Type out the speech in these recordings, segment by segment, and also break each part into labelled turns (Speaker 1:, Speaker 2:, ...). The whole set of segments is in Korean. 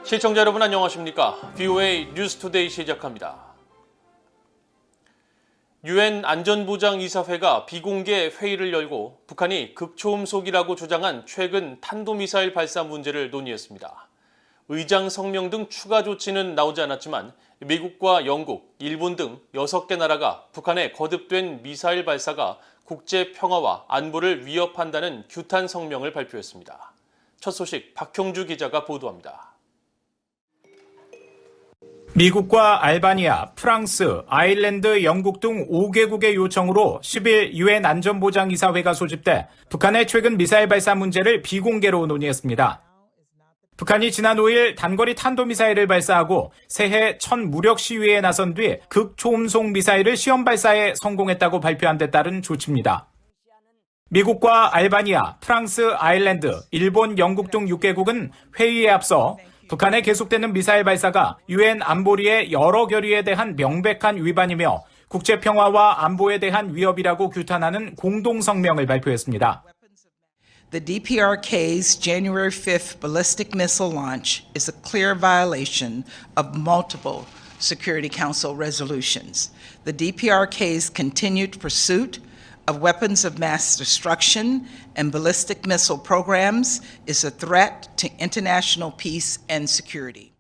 Speaker 1: 시청자 여러분 안녕하십니까? VOA 뉴스투데이 시작합니다. 유엔 안전보장이사회가 비공개 회의를 열고 북한이 극초음속이라고 주장한 최근 탄도미사일 발사 문제를 논의했습니다. 의장 성명 등 추가 조치는 나오지 않았지만 미국과 영국, 일본 등 6개 나라가 북한의 거듭된 미사일 발사가 국제 평화와 안보를 위협한다는 규탄 성명을 발표했습니다. 첫 소식 박형주 기자가 보도합니다.
Speaker 2: 미국과 알바니아, 프랑스, 아일랜드, 영국 등 5개국의 요청으로 10일 유엔 안전보장이사회가 소집돼 북한의 최근 미사일 발사 문제를 비공개로 논의했습니다. 북한이 지난 5일 단거리 탄도미사일을 발사하고 새해 첫 무력 시위에 나선 뒤 극초음속 미사일을 시험 발사에 성공했다고 발표한 데 따른 조치입니다. 미국과 알바니아, 프랑스, 아일랜드, 일본, 영국 등 6개국은 회의에 앞서 북한의 계속되는 미사일 발사가 유엔 안보리의 여러 결의에 대한 명백한 위반이며 국제 평화와 안보에 대한 위협이라고 규탄하는 공동 성명을 발표했습니다.
Speaker 3: The DPRK's January 5th ballistic missile launch is a clear violation of multiple Security Council resolutions. The DPRK's continued pursuit of weapons of mass destruction and ballistic missile programs is a threat to international peace and security.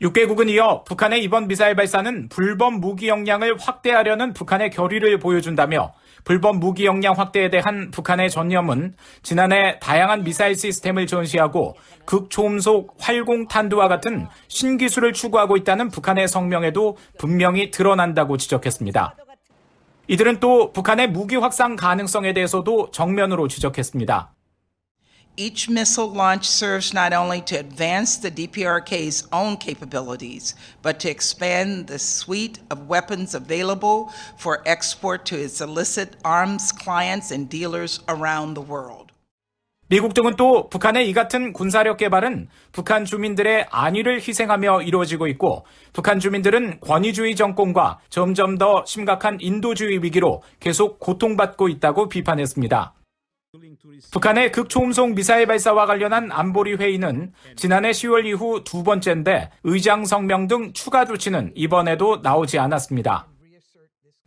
Speaker 2: 6개국은 이어 북한의 이번 미사일 발사는 불법 무기 역량을 확대하려는 북한의 결의를 보여준다며 불법 무기 역량 확대에 대한 북한의 전념은 지난해 다양한 미사일 시스템을 전시하고 극초음속 활공탄두와 같은 신기술을 추구하고 있다는 북한의 성명에도 분명히 드러난다고 지적했습니다. 이들은 또 북한의 무기 확산 가능성에 대해서도 정면으로 지적했습니다.
Speaker 3: Each missile launch serves not only to advance the DPRK's own capabilities, but to expand the suite of weapons available for export to its illicit arms clients and dealers around the world.
Speaker 2: 미국 등은 또 북한의 이 같은 군사력 개발은 북한 주민들의 안위를 희생하며 이루어지고 있고 북한 주민들은 권위주의 정권과 점점 더 심각한 인도주의 위기로 계속 고통받고 있다고 비판했습니다. 북한의 극초음속 미사일 발사와 관련한 안보리 회의는 지난해 10월 이후 두 번째인데 의장 성명 등 추가 조치는 이번에도 나오지 않았습니다.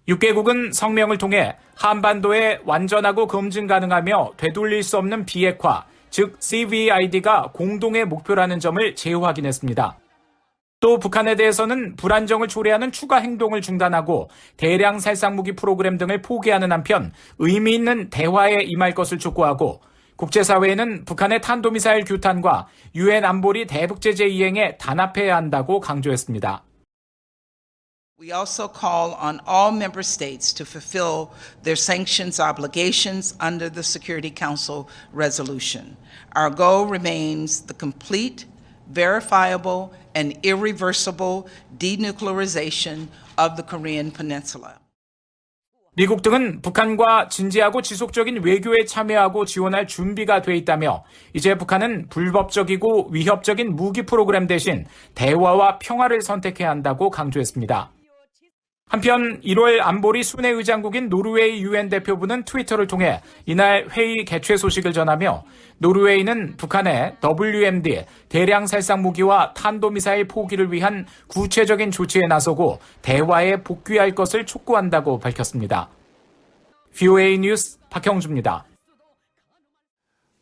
Speaker 2: 6개국은 성명을 통해 한반도에 완전하고 검증 가능하며 되돌릴 수 없는 비핵화, 즉 CVID가 공동의 목표라는 점을 재확인했습니다. 또 북한에 대해서는 불안정을 초래하는 추가 행동을 중단하고 대량 살상무기 프로그램 등을 포기하는 한편 의미 있는 대화에 임할 것을 촉구하고 국제사회에는 북한의 탄도미사일 규탄과 유엔 안보리 대북제재 이행에 단합해야 한다고 강조했습니다.
Speaker 3: We also call on all member states to fulfill their sanctions obligations under the Security Council resolution. Our goal remains the complete, verifiable, and irreversible denuclearization of the Korean Peninsula.
Speaker 2: 미국 등은 북한과 진지하고 지속적인 외교에 참여하고 지원할 준비가 돼 있다며 이제 북한은 불법적이고 위협적인 무기 프로그램 대신 대화와 평화를 선택해야 한다고 강조했습니다. 한편 1월 안보리 순회의장국인 노르웨이 유엔 대표부는 트위터를 통해 이날 회의 개최 소식을 전하며 노르웨이는 북한의 WMD 대량 살상 무기와 탄도미사일 포기를 위한 구체적인 조치에 나서고 대화에 복귀할 것을 촉구한다고 밝혔습니다. VOA 뉴스 박형주입니다.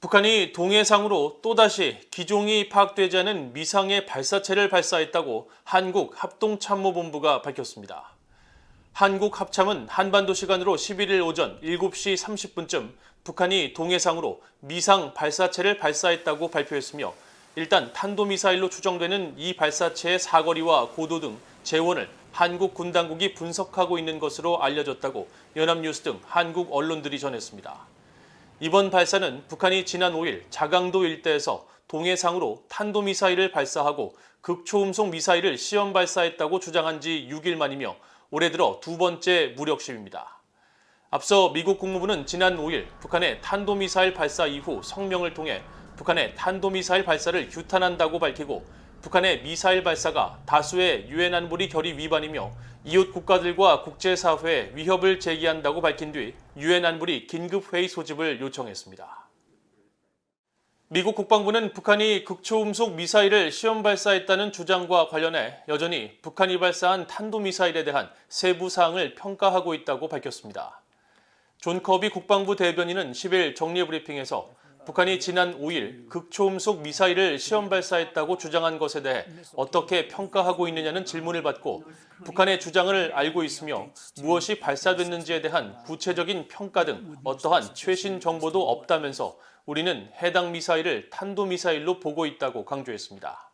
Speaker 1: 북한이 동해상으로 또다시 기종이 파악되지 않은 미상의 발사체를 발사했다고 한국합동참모본부가 밝혔습니다. 한국합참은 한반도 시간으로 11일 오전 7시 30분쯤 북한이 동해상으로 미상 발사체를 발사했다고 발표했으며 일단 탄도미사일로 추정되는 이 발사체의 사거리와 고도 등 재원을 한국 군 당국이 분석하고 있는 것으로 알려졌다고 연합뉴스 등 한국 언론들이 전했습니다. 이번 발사는 북한이 지난 5일 자강도 일대에서 동해상으로 탄도미사일을 발사하고 극초음속 미사일을 시험 발사했다고 주장한 지 6일 만이며 올해 들어 두 번째 무력 시위입니다. 앞서 미국 국무부는 지난 5일 북한의 탄도미사일 발사 이후 성명을 통해 북한의 탄도미사일 발사를 규탄한다고 밝히고 북한의 미사일 발사가 다수의 유엔 안보리 결의 위반이며 이웃 국가들과 국제사회에 위협을 제기한다고 밝힌 뒤 유엔 안보리 긴급회의 소집을 요청했습니다. 미국 국방부는 북한이 극초음속 미사일을 시험 발사했다는 주장과 관련해 여전히 북한이 발사한 탄도미사일에 대한 세부 사항을 평가하고 있다고 밝혔습니다. 존 커비 국방부 대변인은 10일 정례브리핑에서 북한이 지난 5일 극초음속 미사일을 시험 발사했다고 주장한 것에 대해 어떻게 평가하고 있느냐는 질문을 받고 북한의 주장을 알고 있으며 무엇이 발사됐는지에 대한 구체적인 평가 등 어떠한 최신 정보도 없다면서 우리는 해당 미사일을 탄도미사일로 보고 있다고 강조했습니다.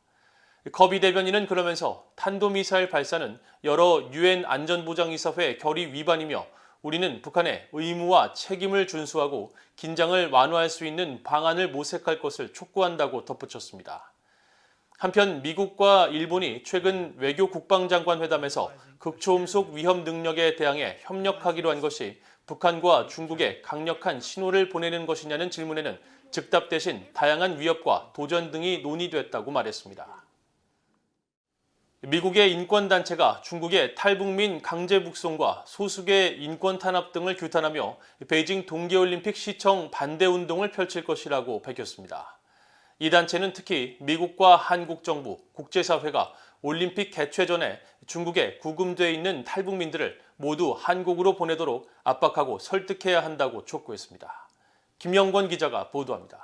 Speaker 1: 커비 대변인은 그러면서 탄도미사일 발사는 여러 유엔 안전보장이사회 결의 위반이며 우리는 북한의 의무와 책임을 준수하고 긴장을 완화할 수 있는 방안을 모색할 것을 촉구한다고 덧붙였습니다. 한편 미국과 일본이 최근 외교 국방장관 회담에서 극초음속 위협 능력에 대항해 협력하기로 한 것이 북한과 중국에 강력한 신호를 보내는 것이냐는 질문에는 즉답 대신 다양한 위협과 도전 등이 논의됐다고 말했습니다. 미국의 인권단체가 중국의 탈북민 강제 북송과 소수의 인권 탄압 등을 규탄하며 베이징 동계올림픽 시청 반대 운동을 펼칠 것이라고 밝혔습니다. 이 단체는 특히 미국과 한국 정부, 국제사회가 올림픽 개최 전에 중국에 구금돼 있는 탈북민들을 모두 한국으로 보내도록 압박하고 설득해야 한다고 촉구했습니다. 김영권 기자가 보도합니다.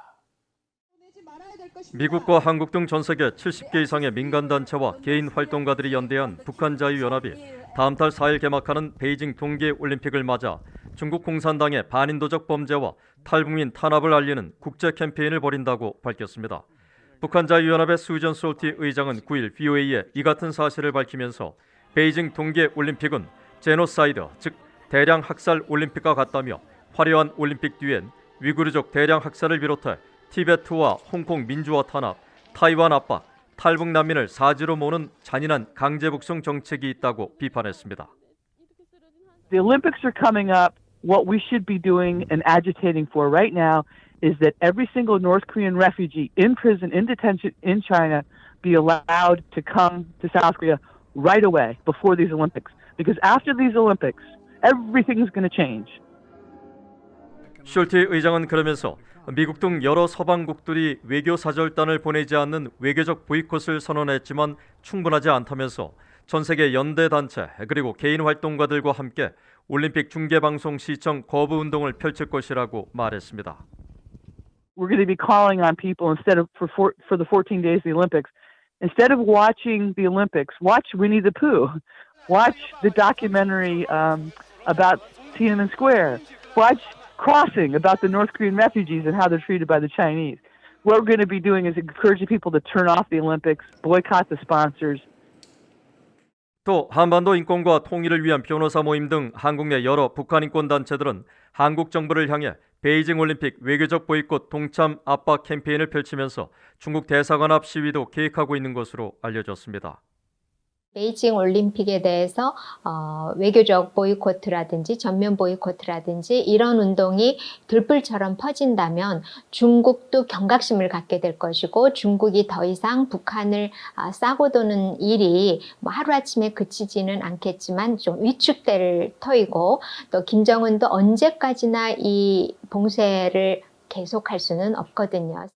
Speaker 4: 미국과 한국 등 전 세계 70개 이상의 민간단체와 개인 활동가들이 연대한 북한자유연합이 다음 달 4일 개막하는 베이징 동계올림픽을 맞아 중국 공산당의 반인도적 범죄와 탈북민 탄압을 알리는 국제 캠페인을 벌인다고 밝혔습니다. 북한자유연합의 수전 솔티 의장은 9일 VOA에 이 같은 사실을 밝히면서 베이징 동계올림픽은 제노사이드, 즉 대량 학살 올림픽과 같다며 화려한 올림픽 뒤엔 위구르족 대량 학살을 비롯해 티베트와 홍콩 민주화 탄압, 타이완 압박, 탈북 난민을 사지로 모는 잔인한 강제 북송 정책이 있다고 비판했습니다.
Speaker 5: The Olympics are coming up. What we should be doing and agitating for right now is that every single North Korean refugee in prison, in detention in China, be allowed to come to South Korea right away before these Olympics. Because after these Olympics, everything is going to change.
Speaker 4: 숄티 의장은 그러면서 미국 등 여러 서방국들이 외교 사절단을 보내지 않는 외교적 보이콧을 선언했지만 충분하지 않다면서 전 세계 연대 단체 그리고 개인 활동가들과 함께 올림픽 중계방송 시청 거부 운동을 펼칠 것이라고 말했습니다.
Speaker 5: We're going to be calling on people instead of for the 14 days of the Olympics, instead of watching the Olympics, watch Winnie the Pooh, watch the documentary about Tiananmen Square, watch Crossing about the North Korean refugees and how they're treated by the Chinese. What we're going to be doing is encouraging people to turn off the Olympics, boycott the sponsors.
Speaker 4: 또 한반도 인권과 통일을 위한 변호사 모임 등 한국 내 여러 북한 인권 단체들은 한국 정부를 향해 베이징 올림픽 외교적 보이콧 동참 압박 캠페인을 펼치면서 중국 대사관 앞 시위도 계획하고 있는 것으로 알려졌습니다.
Speaker 6: 베이징 올림픽에 대해서 외교적 보이콧이라든지 전면 보이콧이라든지 이런 운동이 들불처럼 퍼진다면 중국도 경각심을 갖게 될 것이고 중국이 더 이상 북한을 싸고 도는 일이 하루아침에 그치지는 않겠지만 좀 위축될 터이고 또 김정은도 언제까지나 이 봉쇄를 계속할 수는 없거든요.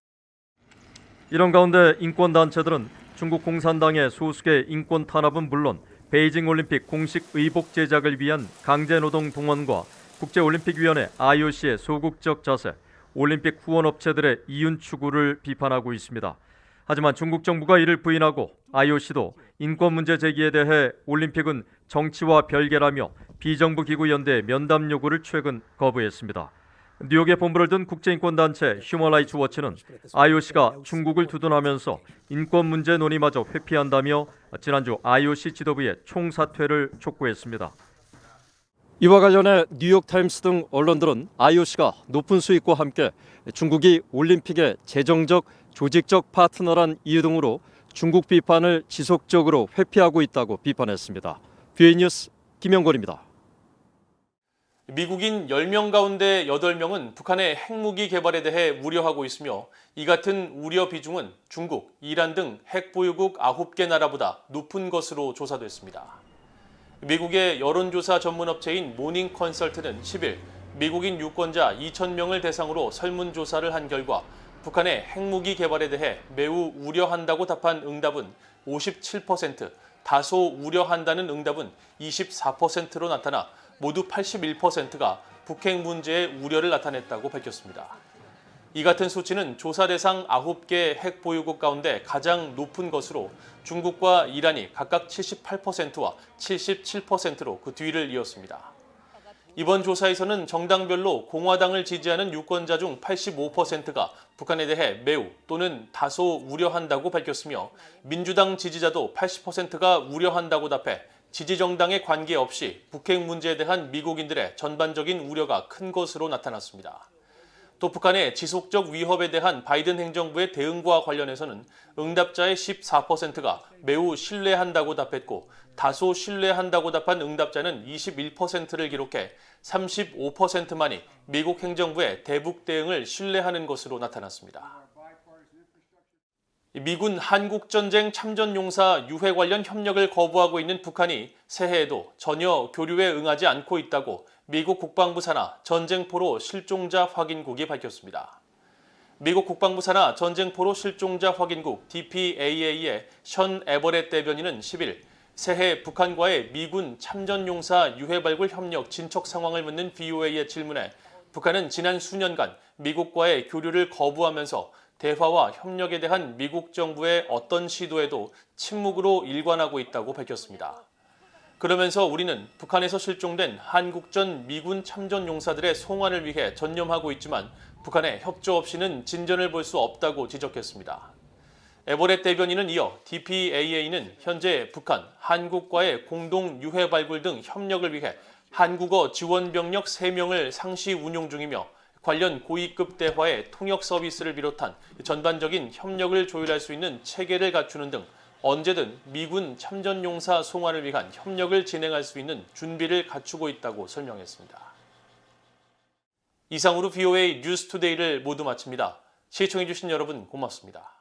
Speaker 4: 이런 가운데 인권단체들은 중국 공산당의 소수의 인권 탄압은 물론 베이징 올림픽 공식 의복 제작을 위한 강제노동 동원과 국제올림픽위원회 IOC의 소극적 자세, 올림픽 후원업체들의 이윤 추구를 비판하고 있습니다. 하지만 중국 정부가 이를 부인하고 IOC도 인권 문제 제기에 대해 올림픽은 정치와 별개라며 비정부 기구 연대의 면담 요구를 최근 거부했습니다. 뉴욕에 본부를 둔 국제인권단체 휴먼 라이츠 워치는 IOC가 중국을 두둔하면서 인권 문제 논의마저 회피한다며 지난주 IOC 지도부의 총사퇴를 촉구했습니다. 이와 관련해 뉴욕타임스 등 언론들은 IOC가 높은 수익과 함께 중국이 올림픽의 재정적, 조직적 파트너란 이유 등으로 중국 비판을 지속적으로 회피하고 있다고 비판했습니다. VA 뉴스 김영걸입니다.
Speaker 1: 미국인 10명 가운데 8명은 북한의 핵무기 개발에 대해 우려하고 있으며 이 같은 우려 비중은 중국, 이란 등 핵 보유국 9개 나라보다 높은 것으로 조사됐습니다. 미국의 여론조사 전문업체인 모닝 컨설트는 10일 미국인 유권자 2,000명을 대상으로 설문조사를 한 결과 북한의 핵무기 개발에 대해 매우 우려한다고 답한 응답은 57%, 다소 우려한다는 응답은 24%로 나타나 모두 81%가 북핵 문제의 우려를 나타냈다고 밝혔습니다. 이 같은 수치는 조사 대상 9개 핵 보유국 가운데 가장 높은 것으로 중국과 이란이 각각 78%와 77%로 그 뒤를 이었습니다. 이번 조사에서는 정당별로 공화당을 지지하는 유권자 중 85%가 북한에 대해 매우 또는 다소 우려한다고 밝혔으며 민주당 지지자도 80%가 우려한다고 답해 지지정당에 관계없이 북핵 문제에 대한 미국인들의 전반적인 우려가 큰 것으로 나타났습니다. 또 북한의 지속적 위협에 대한 바이든 행정부의 대응과 관련해서는 응답자의 14%가 매우 신뢰한다고 답했고 다소 신뢰한다고 답한 응답자는 21%를 기록해 35%만이 미국 행정부의 대북 대응을 신뢰하는 것으로 나타났습니다. 미군 한국전쟁 참전용사 유해 관련 협력을 거부하고 있는 북한이 새해에도 전혀 교류에 응하지 않고 있다고 미국 국방부 산하 전쟁포로 실종자 확인국이 밝혔습니다. 미국 국방부 산하 전쟁포로 실종자 확인국 DPAA의 션 에버렛 대변인은 10일 새해 북한과의 미군 참전용사 유해 발굴 협력 진척 상황을 묻는 VOA의 질문에 북한은 지난 수년간 미국과의 교류를 거부하면서 대화와 협력에 대한 미국 정부의 어떤 시도에도 침묵으로 일관하고 있다고 밝혔습니다. 그러면서 우리는 북한에서 실종된 한국전 미군 참전 용사들의 송환을 위해 전념하고 있지만 북한의 협조 없이는 진전을 볼 수 없다고 지적했습니다. 에버렛 대변인은 이어 DPAA는 현재 북한, 한국과의 공동 유해 발굴 등 협력을 위해 한국어 지원 병력 3명을 상시 운용 중이며 관련 고위급 대화의 통역 서비스를 비롯한 전반적인 협력을 조율할 수 있는 체계를 갖추는 등 언제든 미군 참전용사 송환을 위한 협력을 진행할 수 있는 준비를 갖추고 있다고 설명했습니다. 이상으로 VOA 뉴스투데이를 모두 마칩니다. 시청해주신 여러분 고맙습니다.